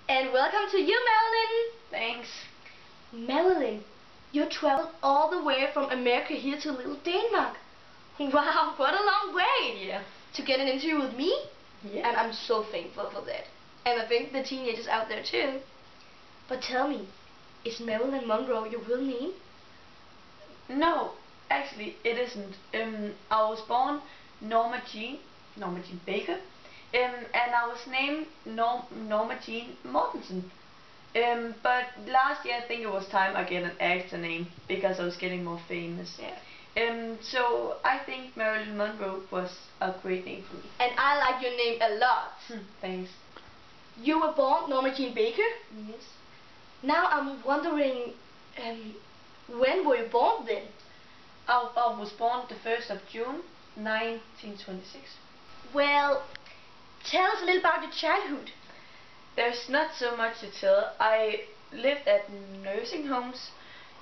And welcome to you, Marilyn. Thanks. Marilyn, you traveled all the way from America here to little Denmark. Wow, what a long way. Yeah. To get an interview with me. Yeah. And I'm so thankful for that. And I think the teenagers out there too. But tell me, is Marilyn Monroe your real name? No, actually it isn't. I was born Norma Jean Baker, and I was named Norma Jean Mortensen. But last year I think it was time I get an actor name because I was getting more famous. Yeah. So I think Marilyn Monroe was a great name for me. And I like your name a lot. Thanks. You were born Norma Jean Baker? Yes. Now I'm wondering, when were you born then? I was born the 1st of June 1926. Well, tell us a little about your childhood. There's not so much to tell. I lived at nursing homes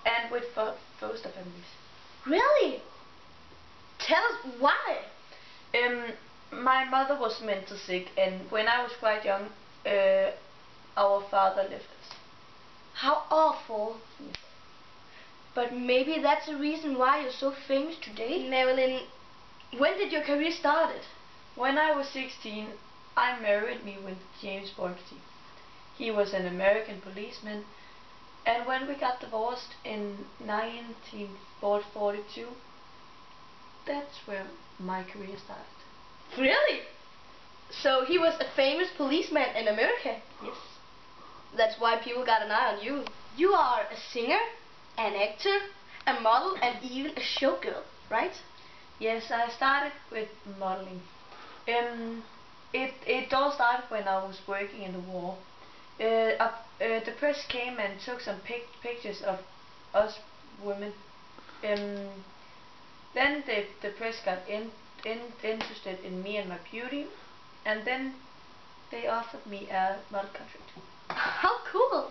and with foster families. Really? Tell us why. My mother was mental sick, and when I was quite young, our father left us. How awful. But maybe that's the reason why you're so famous today. Marilyn, when did your career start? When I was 16, I married me with James Borgty. He was an American policeman, and when we got divorced in 1942, that's where my career started. Really? So he was a famous policeman in America? Yes. That's why people got an eye on you. You are a singer, an actor, a model, and even a showgirl, right? Yes, I started with modeling. It all started when I was working in the war. The press came and took some pictures of us women. Then the press got interested in me and my beauty, and then they offered me a model contract. How cool!